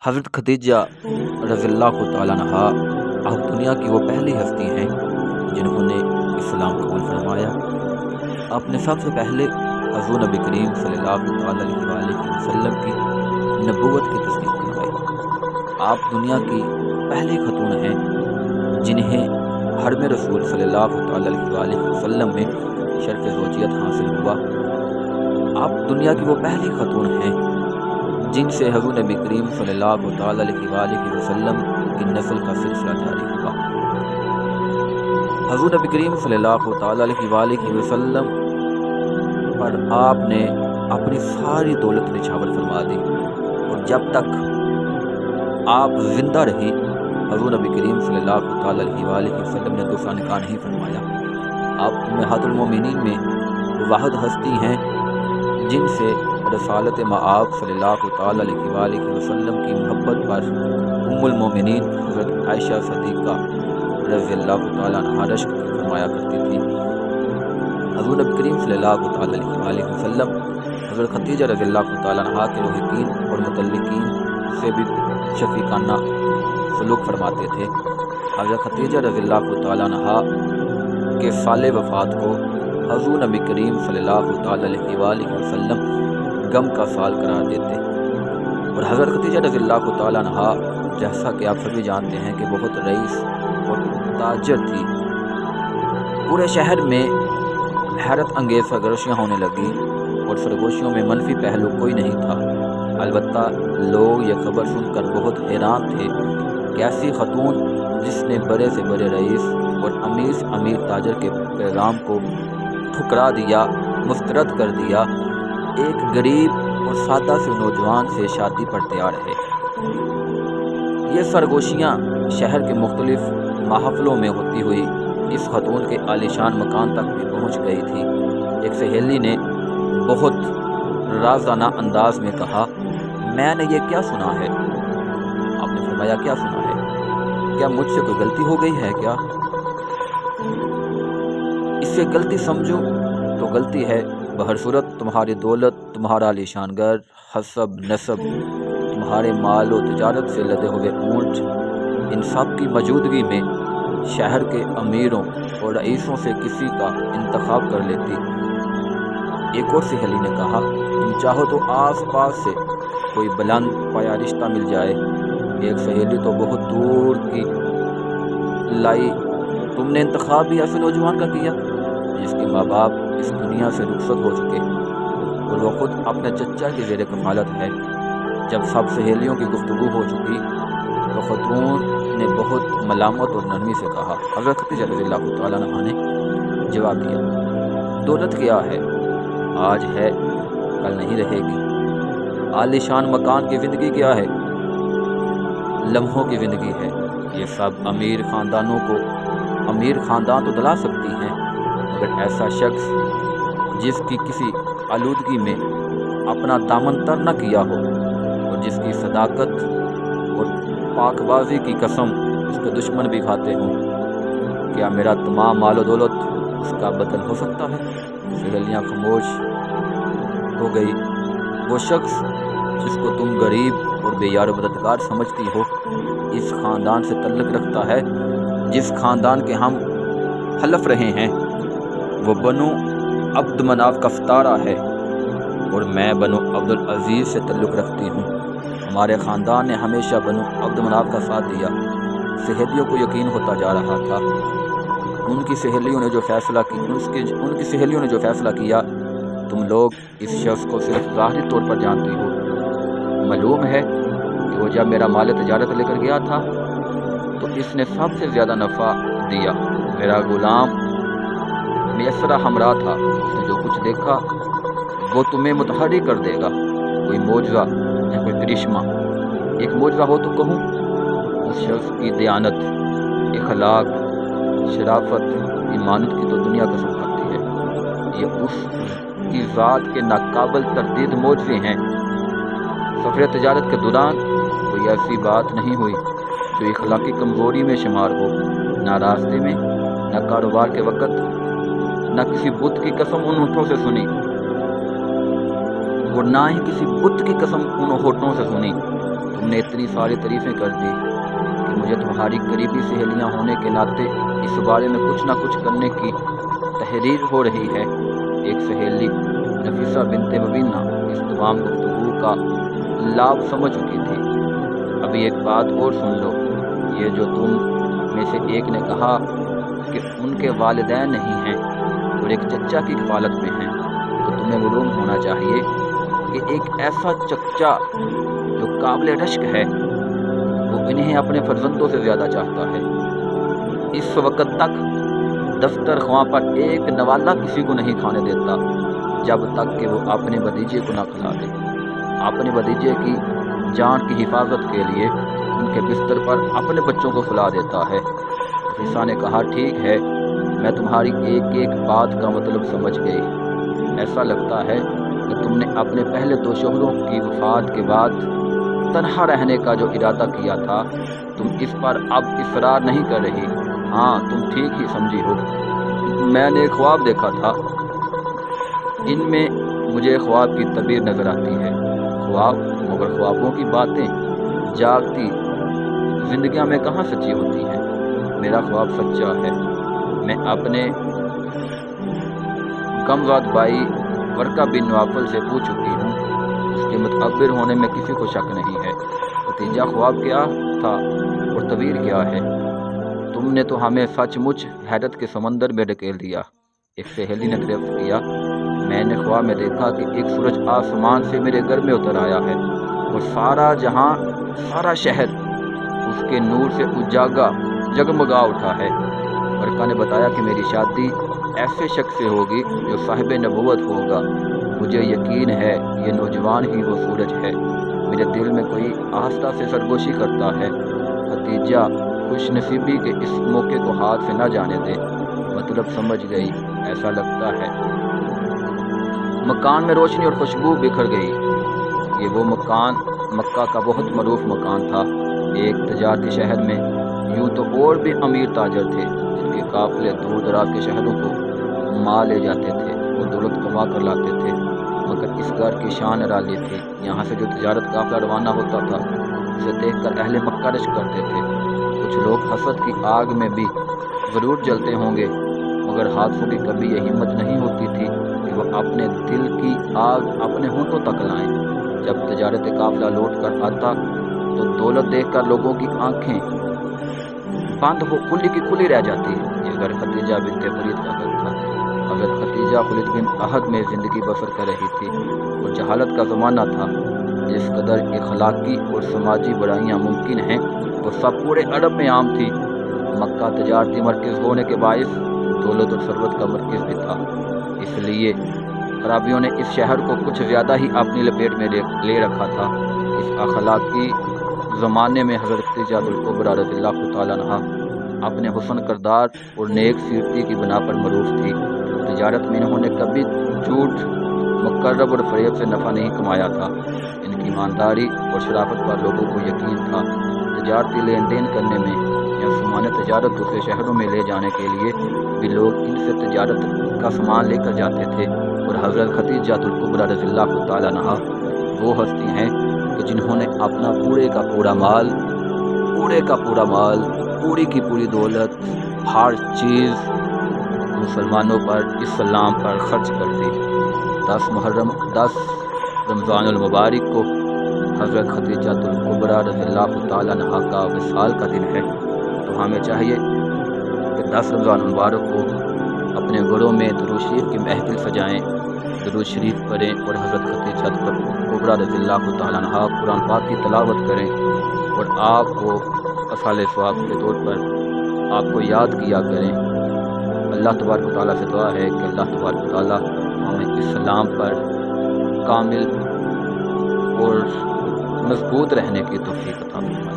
حضرت خدیجہ رضی اللہ تعالیٰ عنہا اب دنیا کی وہ پہلی ہستی ہیں جنہوں نے اسلام قبول فرمایا۔ آپ نے سب سے پہلے حضور نبی کریم صلی اللہ تعالیٰ علیہ وسلم کی نبوت کی تصدیق کروائی۔ آپ دنیا کی پہلی خاتون ہیں جنہیں حرم رسول صلی اللہ تعالیٰ علیہ وسلم میں شرف زوجیت حاصل ہوا۔ آپ دنیا کی وہ پہلی خاتون ہیں جن سے حضور نبی کریم صلی اللہ تعالیٰ علیہ وسلم کی نسل کا سلسلہ جاری ہوا۔ حضور نبی کریم صلی اللہ تعالیٰ علیہ وسلم پر آپ نے اپنی ساری دولت نچھاور فرما دی، اور جب تک آپ زندہ رہی حضور نبی کریم صلی اللہ تعالیٰ علیہ وسلم نے دوسرا نکاح نہیں فرمایا۔ آپ امہات المومنین میں واحد ہستی ہیں جن سے رسالت مآب صلی اللہ تعالیٰ علیہ وسلم کی محبت پر ام المومنین حضرت عائشہ صدیقہ رضی اللہ تعالیٰ عنہا رشک فرمایا کرتی تھی۔ حضور نبی کریم صلی اللہ تعالیٰ علیہ وسلم حضرت خدیجہ رضی اللہ تعالیٰ عنہا کے روحقین اور متعلقین سے بھی شفیقانہ سلوک فرماتے تھے۔ حضرت خدیجہ رضی اللہ تعالیٰ عنہا کے سال وفات کو حضور نبی کریم صلی اللہ تعالیٰ علیہ وسلم غم کا سال قرار دیتے، اور حضرت خدیجہ رضی اللہ تعالیٰ عنہا جیسا کہ آپ سبھی جانتے ہیں کہ بہت رئیس اور تاجر تھی۔ پورے شہر میں حیرت انگیز سرگوشیاں ہونے لگی، اور سرگوشیوں میں منفی پہلو کوئی نہیں تھا۔ البتہ لوگ یہ خبر سن کر بہت حیران تھے کہ ایسی خاتون جس نے بڑے سے بڑے رئیس اور امیر سے امیر تاجر کے پیغام کو ٹھکرا دیا، مسترد کر دیا، ایک غریب اور سادہ سے نوجوان سے شادی پر تیار ہے۔ یہ سرگوشیاں شہر کے مختلف محفلوں میں ہوتی ہوئی اس خاتون کے عالیشان مکان تک بھی پہنچ گئی تھی۔ ایک سہیلی نے بہت رازانہ انداز میں کہا، میں نے یہ کیا سنا ہے؟ آپ نے فرمایا، کیا سنا ہے؟ کیا مجھ سے کوئی غلطی ہو گئی ہے کیا؟ اس سے غلطی سمجھوں تو غلطی ہے، بہر صورت تمہاری دولت، تمہارا عالیشان گھر، حسب نسب، تمہارے مال و تجارت سے لدے ہوئے اونٹ، ان سب کی موجودگی میں شہر کے امیروں اور رئیسوں سے کسی کا انتخاب کر لیتی۔ ایک اور سہیلی نے کہا، تم چاہو تو آس پاس سے کوئی بلند پایا رشتہ مل جائے۔ ایک سہیلی تو بہت دور کی لائی، تم نے انتخاب بھی ایسے نوجوان کا کیا جس کے ماں باپ اس دنیا سے رخصت ہو چکے، اور وہ خود اپنے چچا کی زیر کفالت ہے۔ جب سب سہیلیوں کی گفتگو ہو چکی تو خاتون نے بہت ملامت اور نرمی سے کہا۔ حضرت خدیجہ رضی اللہ تعالیٰ عنہا نے جواب دیا، دولت کیا ہے، آج ہے کل نہیں رہے گی۔ عالیشان مکان کی زندگی کیا ہے، لمحوں کی زندگی ہے۔ یہ سب امیر خاندانوں کو امیر خاندان تو دلا سکتی ہیں، مگر ایسا شخص جس کی کسی آلودگی میں اپنا دامن تر نہ کیا ہو، اور جس کی صداقت اور پاک بازی کی قسم اس کے دشمن بھی کھاتے ہوں، کیا میرا تمام مال و دولت اس کا بدل ہو سکتا ہے؟ سہیلیاں خاموش ہو گئی۔ وہ شخص جس کو تم غریب اور بے یار و مددگار سمجھتی ہو، اس خاندان سے تعلق رکھتا ہے جس خاندان کے ہم حلف رہے ہیں۔ وہ بنو عبد مناف کا ستارہ ہے، اور میں بنو عبد العزیز سے تعلق رکھتی ہوں۔ ہمارے خاندان نے ہمیشہ بنو عبد مناف کا ساتھ دیا۔ سہیلیوں کو یقین ہوتا جا رہا تھا۔ ان کی سہیلیوں نے جو فیصلہ کیا، تم لوگ اس شخص کو صرف ظاہری طور پر جانتی ہو۔ معلوم ہے کہ وہ جب میرا مال تجارت لے کر گیا تھا تو اس نے سب سے زیادہ نفع دیا۔ میرا غلام میسرہ ہمراہ تھا، اس نے جو کچھ دیکھا وہ تمہیں متحرک کر دے گا۔ کوئی معجزہ یا کوئی کرشمہ، ایک معجزہ ہو تو کہوں، اس شخص کی دیانت، اخلاق، شرافت، ایمانت کی تو دنیا قسم کھاتی ہے۔ یہ اس کی ذات کے ناقابل تردید معجزے ہیں۔ سفر تجارت کے دوران کوئی ایسی بات نہیں ہوئی جو اخلاقی کمزوری میں شمار ہو، نہ راستے میں، نہ کاروبار کے وقت، نہ کسی بت کی قسم ان ہونٹوں سے سنی، اور نہ ہی کسی بت کی قسم ان ہونٹوں سے سنی۔ तुम ने इतनी सारी तारीफ़ें कर दी कि मुझे तुम्हारी करीबी सहेलियां होने के नाते इस बारे में कुछ ना कुछ करने की तहरीर हो रही है। एक सहेली नफीसा बिनते मुबीना इस तमाम गुफ्तगू का लाभ समझ चुकी थी। अभी एक बात और सुन लो, ये जो तुम में से एक ने कहा कि उनके वालिदैन नहीं हैं और एक चच्चा की कफालत में हैं, तो तुम्हें मालूम होना चाहिए कि एक ऐसा चच्चा जो काबिल रश्क है वो इन्हें अपने फर्जंदों से ज़्यादा चाहता है। इस वक्त तक दफ्तर ख्वां पर एक नवाला किसी को नहीं खाने देता जब तक कि वो अपने भतीजे को ना खिला दे। अपने भतीजे की जान की हिफाजत के लिए उनके बिस्तर पर अपने बच्चों को खिला देता है। नफीसा ने कहा, ठीक है, मैं तुम्हारी एक एक बात का मतलब समझ गई। ऐसा लगता है कि तुमने अपने पहले 2 शोहरों की वफात के बाद तन्हा रहने का जो इरादा किया था, तुम इस पर अब इसरार नहीं कर रही। हाँ, तुम ठीक ही समझी हो। मैंने एक ख्वाब देखा था, इनमें मुझे ख्वाब की तबीर नज़र आती है। ख्वाब, मगर ख्वाबों की बातें जागती जिंदगियां में कहाँ सच्ची होती हैं। मेरा ख्वाब सच्चा है। मैं अपने गमज़ाद भाई वर्का बिन नवाफल से पूछ चुकी हूँ, उसके मुतअब्बिर होने में किसी को शक नहीं है। नतीजा ख्वाब क्या था और तबीर क्या है? तुमने तो हमें सचमुच हैरत के समंदर में ढकेल दिया। एक सहेली ने दरियाफ्त किया, मैंने ख्वाब में देखा कि एक सूरज आसमान से मेरे घर में उतर आया है और सारा जहां, सारा शहर उसके नूर से उजागा जगमगा उठा है। वर्का ने बताया कि मेरी शादी ऐसे शख्स से होगी जो साहिब नबूवत होगा। मुझे यकीन है ये नौजवान ही वो सूरज है। मेरे दिल में कोई आस्था से सरगोशी करता है। खतीजा खुशनसीबी के इस मौके को हाथ से न जाने दे। मतलब समझ गई, ऐसा लगता है। मकान में रोशनी और खुशबू बिखर गई। ये वो मकान मक्का का बहुत मरूफ मकान था। एक तजारती शहर में यूं तो और भी अमीर ताजर थे जिनके काफिले दूर दराज के शहरों को माल ले जाते थे और दौलत कमा कर लाते थे, मगर इस घर की शान निराली थी। यहाँ से जो तजारत काफिला रवाना होता था उसे देखकर अहले मक्का रश करते थे। कुछ लोग हसद की आग में भी ज़रूर जलते होंगे, मगर हादसों की कभी ये हिम्मत नहीं होती थी कि वह अपने दिल की आग अपने होठों तक लाएं। जब तजारत काफिला लौट कर आता तो दौलत देखकर लोगों की आंखें बंद हो खुली की खुली रह जाती है। ये घर खतीजा बिनते खुलीद का घर था। हज़रत खतीजा खुलीद बिन अहद में ज़िंदगी बसर कर रही थी और जहालत का ज़माना था। जिस कदर इखलाकी और समाजी बुराइयाँ मुमकिन हैं वो सब पूरे अरब में आम थी। मक्का तजारती मरकज़ होने के बायस दौलत और सरवत का मरकज़ भी था। इसलिए खराबियों ने इस शहर को कुछ ज़्यादा ही अपनी लपेट में ले रखा था। इस अखलाकी ज़माने में हज़रत खतीजातुल कुबरा रज़ियल्लाहु तआला अन्हा अपने हुस्न करदार और नेक सीरती की बना पर मरूफ थी। तिजारत में इन्होंने कभी झूठ, मुकर्रब और फरेब से नफ़ा नहीं कमाया था। इनकी ईमानदारी और शराफत पर लोगों को यकीन था। तिजारती लेन देन करने में या सामान तिजारत दूसरे शहरों में ले जाने के लिए भी लोग इनसे तिजारत का सामान लेकर जाते थे। और हज़रत खतीजातुल कुबरा रज़ियल्लाहु तआला अन्हा वो हस्ती हैं कि जिन्होंने अपना पूरे का पूरा माल, पूरी की पूरी दौलत, हर चीज़ मुसलमानों पर, इस्लाम पर खर्च कर दी। 10 रमज़ानुल मुबारक को हज़रत खतीजातुल कुबरा रज़ियल्लाहु तआला अन्हा का विसाल का दिन है। तो हमें चाहिए कि 10 रमज़ानुल मुबारक को अपने घरों में दुरूद शरीफ की महफिल सजाएं, दुरूद शरीफ पढ़ें और हज़रत खतीजातुल कुबरा रज़ियल्लाहु तआला अन्हा कुरान पाक की तिलावत करें और आपको असाले सवाब के तौर पर आपको याद किया करें। अल्लाह तबारक व तआला से दुआ है कि अल्लाह तबारक व तआला हमें इस्लाम पर कामिल और मजबूत रहने की तौफीक अता फरमाए।